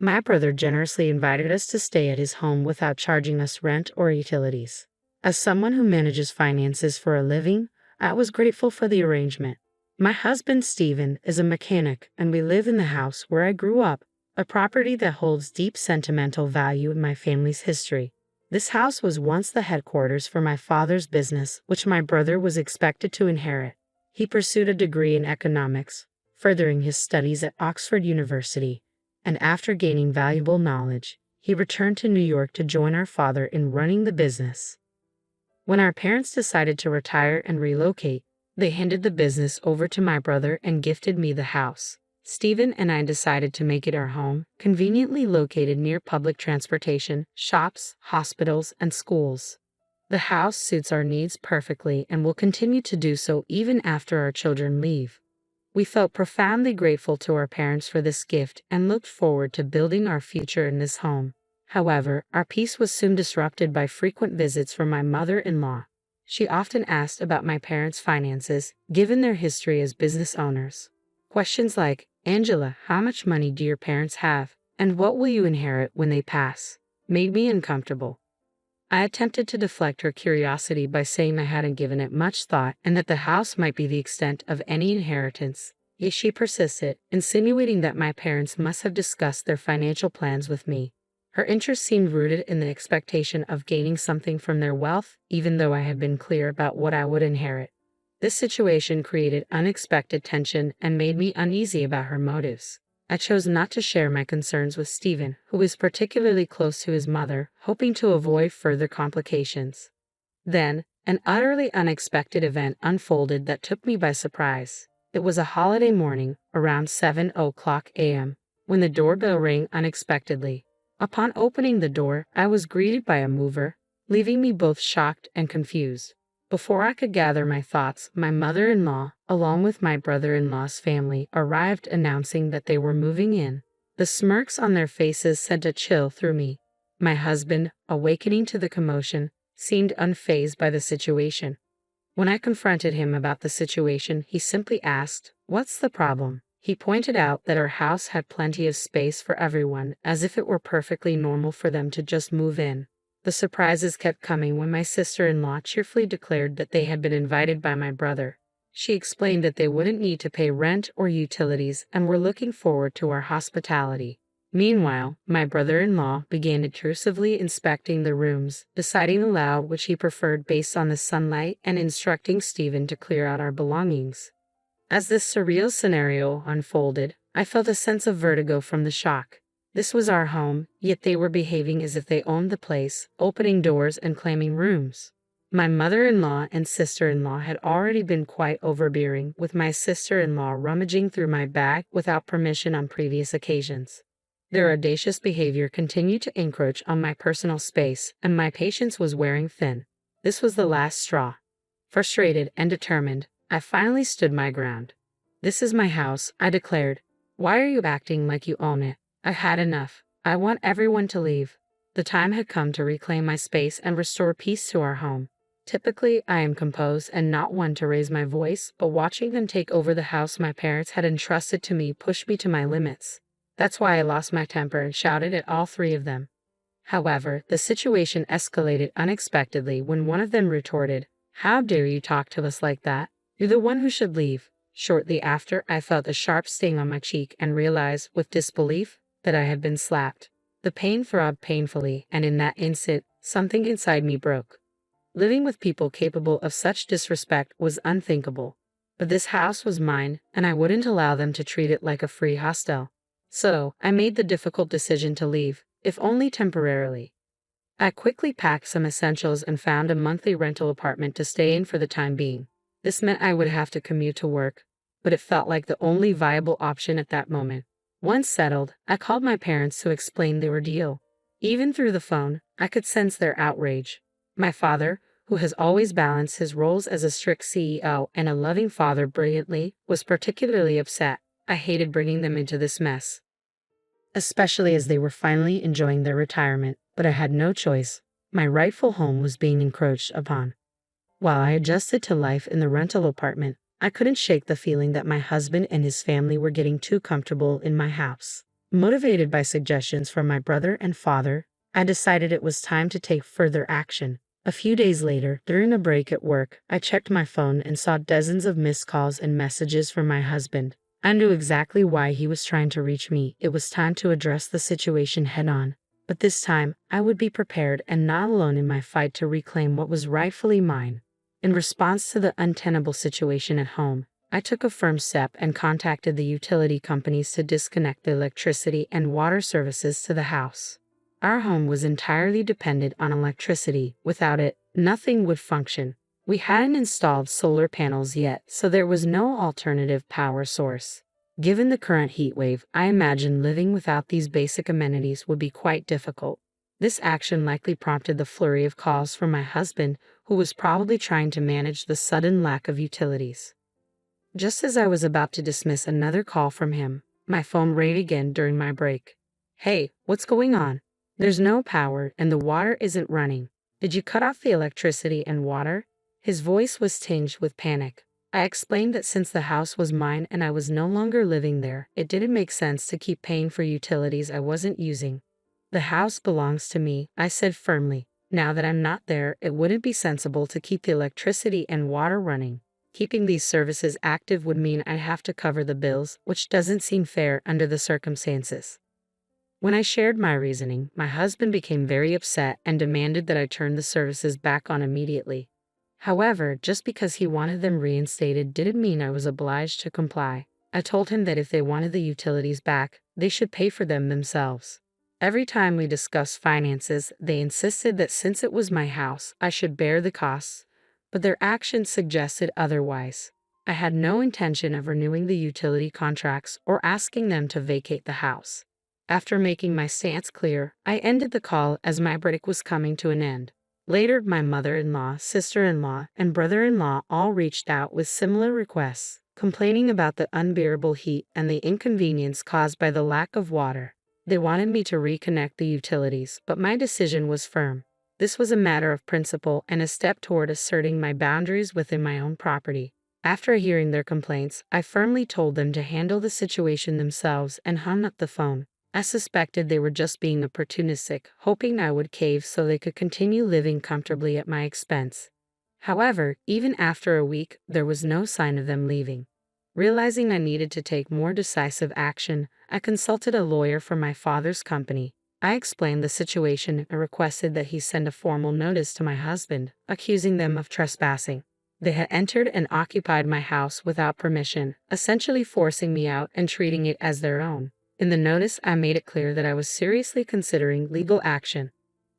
My brother generously invited us to stay at his home without charging us rent or utilities. As someone who manages finances for a living, I was grateful for the arrangement. My husband Stephen is a mechanic, and we live in the house where I grew up, a property that holds deep sentimental value in my family's history. This house was once the headquarters for my father's business, which my brother was expected to inherit. He pursued a degree in economics, furthering his studies at Oxford University, and after gaining valuable knowledge, he returned to New York to join our father in running the business. When our parents decided to retire and relocate, they handed the business over to my brother and gifted me the house. Stephen and I decided to make it our home, conveniently located near public transportation, shops, hospitals, and schools. The house suits our needs perfectly and will continue to do so even after our children leave. We felt profoundly grateful to our parents for this gift and looked forward to building our future in this home. However, our peace was soon disrupted by frequent visits from my mother-in-law. She often asked about my parents' finances, given their history as business owners. Questions like, "Angela, how much money do your parents have, and what will you inherit when they pass?" made me uncomfortable. I attempted to deflect her curiosity by saying I hadn't given it much thought and that the house might be the extent of any inheritance. Yet she persisted, insinuating that my parents must have discussed their financial plans with me. Her interest seemed rooted in the expectation of gaining something from their wealth, even though I had been clear about what I would inherit. This situation created unexpected tension and made me uneasy about her motives. I chose not to share my concerns with Stephen, who is particularly close to his mother, hoping to avoid further complications. Then, an utterly unexpected event unfolded that took me by surprise. It was a holiday morning, around 7:00 a.m., when the doorbell rang unexpectedly. Upon opening the door, I was greeted by a mover, leaving me both shocked and confused. Before I could gather my thoughts, my mother-in-law, along with my brother-in-law's family, arrived announcing that they were moving in. The smirks on their faces sent a chill through me. My husband, awakening to the commotion, seemed unfazed by the situation. When I confronted him about the situation, he simply asked, "What's the problem?" He pointed out that our house had plenty of space for everyone, as if it were perfectly normal for them to just move in. The surprises kept coming when my sister-in-law cheerfully declared that they had been invited by my brother. She explained that they wouldn't need to pay rent or utilities and were looking forward to our hospitality. Meanwhile, my brother-in-law began intrusively inspecting the rooms, deciding aloud which he preferred based on the sunlight and instructing Stephen to clear out our belongings. As this surreal scenario unfolded, I felt a sense of vertigo from the shock. This was our home, yet they were behaving as if they owned the place, opening doors and claiming rooms. My mother-in-law and sister-in-law had already been quite overbearing, with my sister-in-law rummaging through my bag without permission on previous occasions. Their audacious behavior continued to encroach on my personal space, and my patience was wearing thin. This was the last straw. Frustrated and determined, I finally stood my ground. "This is my house," I declared. "Why are you acting like you own it? I've had enough. I want everyone to leave." The time had come to reclaim my space and restore peace to our home. Typically, I am composed and not one to raise my voice, but watching them take over the house my parents had entrusted to me pushed me to my limits. That's why I lost my temper and shouted at all three of them. However, the situation escalated unexpectedly when one of them retorted, "How dare you talk to us like that? You're the one who should leave." Shortly after, I felt a sharp sting on my cheek and realized, with disbelief, that I had been slapped. The pain throbbed painfully, and in that instant, something inside me broke. Living with people capable of such disrespect was unthinkable. But this house was mine, and I wouldn't allow them to treat it like a free hostel. So, I made the difficult decision to leave, if only temporarily. I quickly packed some essentials and found a monthly rental apartment to stay in for the time being. This meant I would have to commute to work, but it felt like the only viable option at that moment. Once settled, I called my parents to explain the ordeal. Even through the phone, I could sense their outrage. My father, who has always balanced his roles as a strict CEO and a loving father brilliantly, was particularly upset. I hated bringing them into this mess, especially as they were finally enjoying their retirement, but I had no choice. My rightful home was being encroached upon. While I adjusted to life in the rental apartment, I couldn't shake the feeling that my husband and his family were getting too comfortable in my house. Motivated by suggestions from my brother and father, I decided it was time to take further action. A few days later, during a break at work, I checked my phone and saw dozens of missed calls and messages from my husband. I knew exactly why he was trying to reach me. It was time to address the situation head on. But this time, I would be prepared and not alone in my fight to reclaim what was rightfully mine. In response to the untenable situation at home, I took a firm step and contacted the utility companies to disconnect the electricity and water services to the house. Our home was entirely dependent on electricity. Without it, nothing would function. We hadn't installed solar panels yet, so there was no alternative power source. Given the current heat wave, I imagined living without these basic amenities would be quite difficult. This action likely prompted the flurry of calls from my husband, who was probably trying to manage the sudden lack of utilities. Just as I was about to dismiss another call from him, my phone rang again during my break. "Hey, what's going on? There's no power and the water isn't running. Did you cut off the electricity and water?" His voice was tinged with panic. I explained that since the house was mine and I was no longer living there, it didn't make sense to keep paying for utilities I wasn't using. "The house belongs to me," I said firmly. "Now that I'm not there, it wouldn't be sensible to keep the electricity and water running. Keeping these services active would mean I'd have to cover the bills, which doesn't seem fair under the circumstances." When I shared my reasoning, my husband became very upset and demanded that I turn the services back on immediately. However, just because he wanted them reinstated didn't mean I was obliged to comply. I told him that if they wanted the utilities back, they should pay for them themselves. Every time we discussed finances, they insisted that since it was my house, I should bear the costs, but their actions suggested otherwise. I had no intention of renewing the utility contracts or asking them to vacate the house. After making my stance clear, I ended the call as my break was coming to an end. Later, my mother-in-law, sister-in-law, and brother-in-law all reached out with similar requests, complaining about the unbearable heat and the inconvenience caused by the lack of water. They wanted me to reconnect the utilities, but my decision was firm. This was a matter of principle and a step toward asserting my boundaries within my own property. After hearing their complaints, I firmly told them to handle the situation themselves and hung up the phone. I suspected they were just being opportunistic, hoping I would cave so they could continue living comfortably at my expense. However, even after a week, there was no sign of them leaving. Realizing I needed to take more decisive action, I consulted a lawyer from my father's company. I explained the situation and requested that he send a formal notice to my husband, accusing them of trespassing. They had entered and occupied my house without permission, essentially forcing me out and treating it as their own. In the notice, I made it clear that I was seriously considering legal action.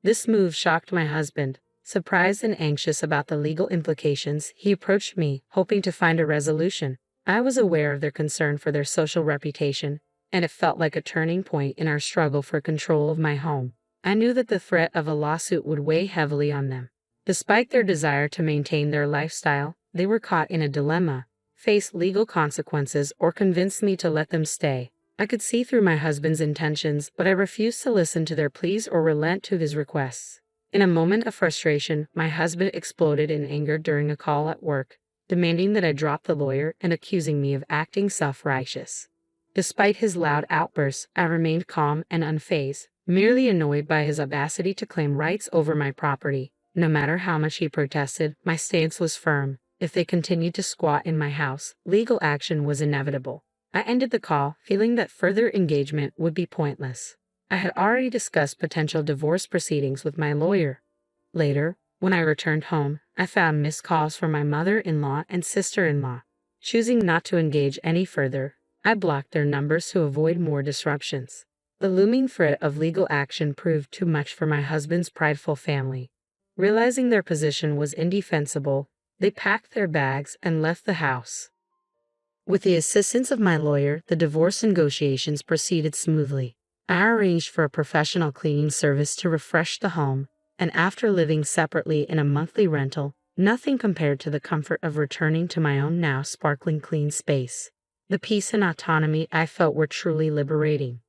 This move shocked my husband. Surprised and anxious about the legal implications, he approached me, hoping to find a resolution. I was aware of their concern for their social reputation, and it felt like a turning point in our struggle for control of my home. I knew that the threat of a lawsuit would weigh heavily on them. Despite their desire to maintain their lifestyle, they were caught in a dilemma: face legal consequences or convince me to let them stay. I could see through my husband's intentions, but I refused to listen to their pleas or relent to his requests. In a moment of frustration, my husband exploded in anger during a call at work, demanding that I drop the lawyer and accusing me of acting self-righteous. Despite his loud outbursts, I remained calm and unfazed, merely annoyed by his audacity to claim rights over my property. No matter how much he protested, my stance was firm. If they continued to squat in my house, legal action was inevitable. I ended the call, feeling that further engagement would be pointless. I had already discussed potential divorce proceedings with my lawyer. Later, when I returned home, I found missed calls from my mother-in-law and sister-in-law. Choosing not to engage any further, I blocked their numbers to avoid more disruptions. The looming threat of legal action proved too much for my husband's prideful family. Realizing their position was indefensible, they packed their bags and left the house. With the assistance of my lawyer, the divorce negotiations proceeded smoothly. I arranged for a professional cleaning service to refresh the home, and after living separately in a monthly rental, nothing compared to the comfort of returning to my own now sparkling clean space. The peace and autonomy I felt were truly liberating.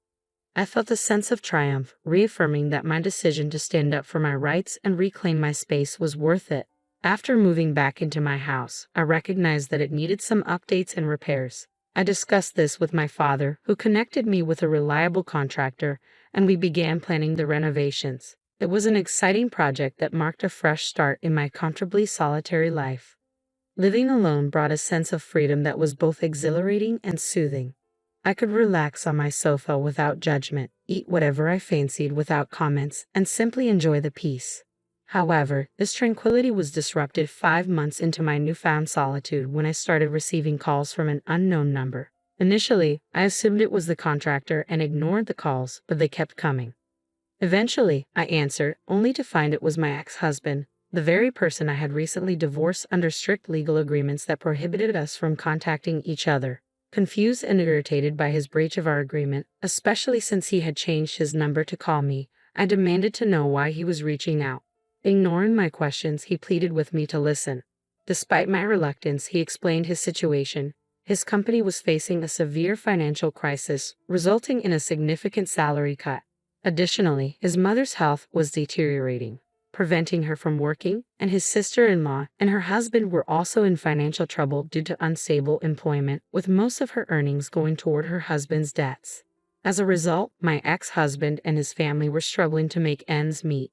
I felt a sense of triumph, reaffirming that my decision to stand up for my rights and reclaim my space was worth it. After moving back into my house, I recognized that it needed some updates and repairs. I discussed this with my father, who connected me with a reliable contractor, and we began planning the renovations. It was an exciting project that marked a fresh start in my comfortably solitary life. Living alone brought a sense of freedom that was both exhilarating and soothing. I could relax on my sofa without judgment, eat whatever I fancied without comments, and simply enjoy the peace. However, this tranquility was disrupted 5 months into my newfound solitude when I started receiving calls from an unknown number. Initially, I assumed it was the contractor and ignored the calls, but they kept coming. Eventually, I answered, only to find it was my ex-husband, the very person I had recently divorced under strict legal agreements that prohibited us from contacting each other. Confused and irritated by his breach of our agreement, especially since he had changed his number to call me, I demanded to know why he was reaching out. Ignoring my questions, he pleaded with me to listen. Despite my reluctance, he explained his situation. His company was facing a severe financial crisis, resulting in a significant salary cut. Additionally, his mother's health was deteriorating, preventing her from working, and his sister-in-law and her husband were also in financial trouble due to unstable employment, with most of her earnings going toward her husband's debts. As a result, my ex-husband and his family were struggling to make ends meet.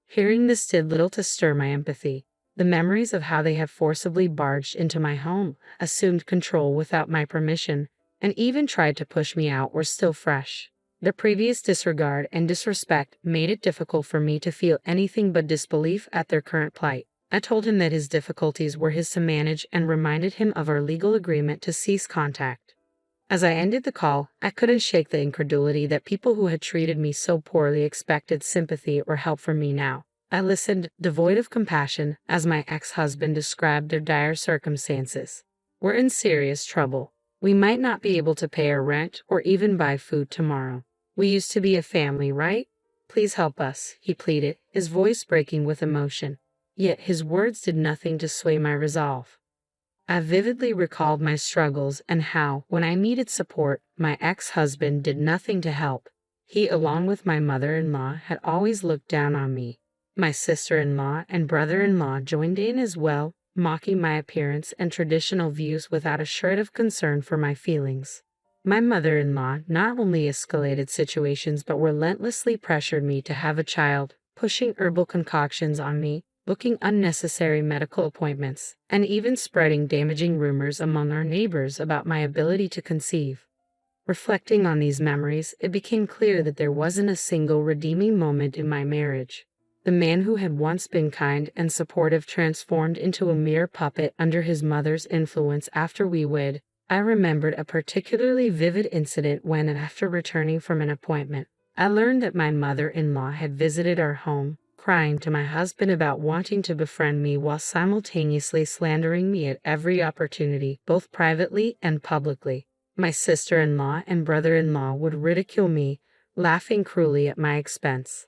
Hearing this did little to stir my empathy. The memories of how they had forcibly barged into my home, assumed control without my permission, and even tried to push me out were still fresh. Their previous disregard and disrespect made it difficult for me to feel anything but disbelief at their current plight. I told him that his difficulties were his to manage and reminded him of our legal agreement to cease contact. As I ended the call, I couldn't shake the incredulity that people who had treated me so poorly expected sympathy or help from me now. I listened, devoid of compassion, as my ex-husband described their dire circumstances. "We're in serious trouble. We might not be able to pay our rent or even buy food tomorrow. We used to be a family, right? Please help us," he pleaded, his voice breaking with emotion. Yet his words did nothing to sway my resolve. I vividly recalled my struggles and how, when I needed support, my ex-husband did nothing to help. He, along with my mother-in-law, had always looked down on me. My sister-in-law and brother-in-law joined in as well, mocking my appearance and traditional views without a shred of concern for my feelings. My mother-in-law not only escalated situations but relentlessly pressured me to have a child, pushing herbal concoctions on me, booking unnecessary medical appointments, and even spreading damaging rumors among our neighbors about my ability to conceive. Reflecting on these memories, it became clear that there wasn't a single redeeming moment in my marriage. The man who had once been kind and supportive transformed into a mere puppet under his mother's influence after we wed. I remembered a particularly vivid incident when, after returning from an appointment, I learned that my mother-in-law had visited our home, crying to my husband about wanting to befriend me while simultaneously slandering me at every opportunity, both privately and publicly. My sister-in-law and brother-in-law would ridicule me, laughing cruelly at my expense.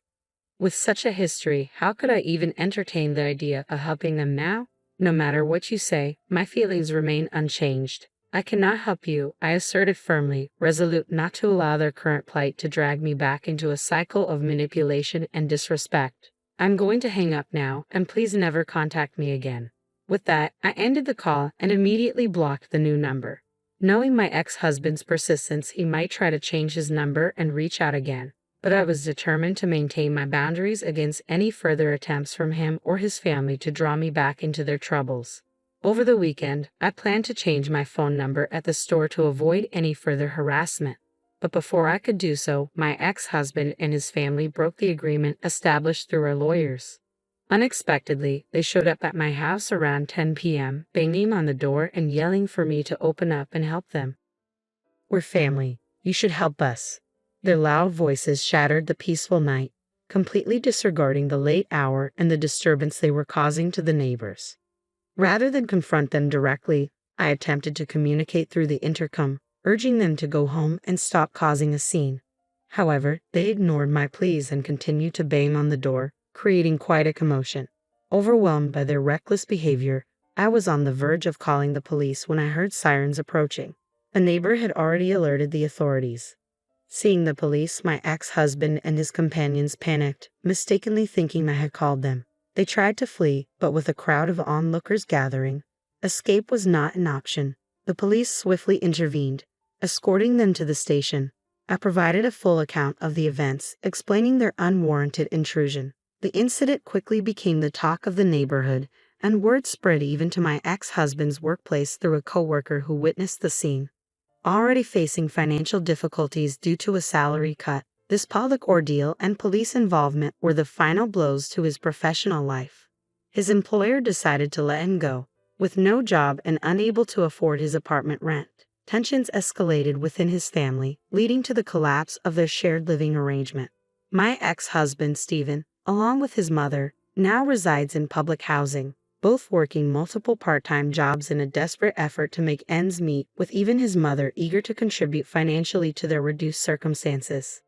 With such a history, how could I even entertain the idea of helping them now? No matter what you say, my feelings remain unchanged. I cannot help you, I asserted firmly, resolute not to allow their current plight to drag me back into a cycle of manipulation and disrespect. I'm going to hang up now, and please never contact me again. With that, I ended the call and immediately blocked the new number. Knowing my ex-husband's persistence, he might try to change his number and reach out again. But I was determined to maintain my boundaries against any further attempts from him or his family to draw me back into their troubles. Over the weekend, I planned to change my phone number at the store to avoid any further harassment. But before I could do so, my ex-husband and his family broke the agreement established through our lawyers. Unexpectedly, they showed up at my house around 10 p.m., banging on the door and yelling for me to open up and help them. "We're family. You should help us." Their loud voices shattered the peaceful night, completely disregarding the late hour and the disturbance they were causing to the neighbors. Rather than confront them directly, I attempted to communicate through the intercom, urging them to go home and stop causing a scene. However, they ignored my pleas and continued to bang on the door, creating quite a commotion. Overwhelmed by their reckless behavior, I was on the verge of calling the police when I heard sirens approaching. A neighbor had already alerted the authorities. Seeing the police, my ex-husband and his companions panicked, mistakenly thinking I had called them. They tried to flee, but with a crowd of onlookers gathering, escape was not an option. The police swiftly intervened, escorting them to the station. I provided a full account of the events, explaining their unwarranted intrusion. The incident quickly became the talk of the neighborhood, and word spread even to my ex-husband's workplace through a coworker who witnessed the scene. Already facing financial difficulties due to a salary cut, this public ordeal and police involvement were the final blows to his professional life. His employer decided to let him go. With no job and unable to afford his apartment rent, tensions escalated within his family, leading to the collapse of their shared living arrangement. My ex-husband, Stephen, along with his mother, now resides in public housing, both working multiple part-time jobs in a desperate effort to make ends meet, with even his mother eager to contribute financially to their reduced circumstances.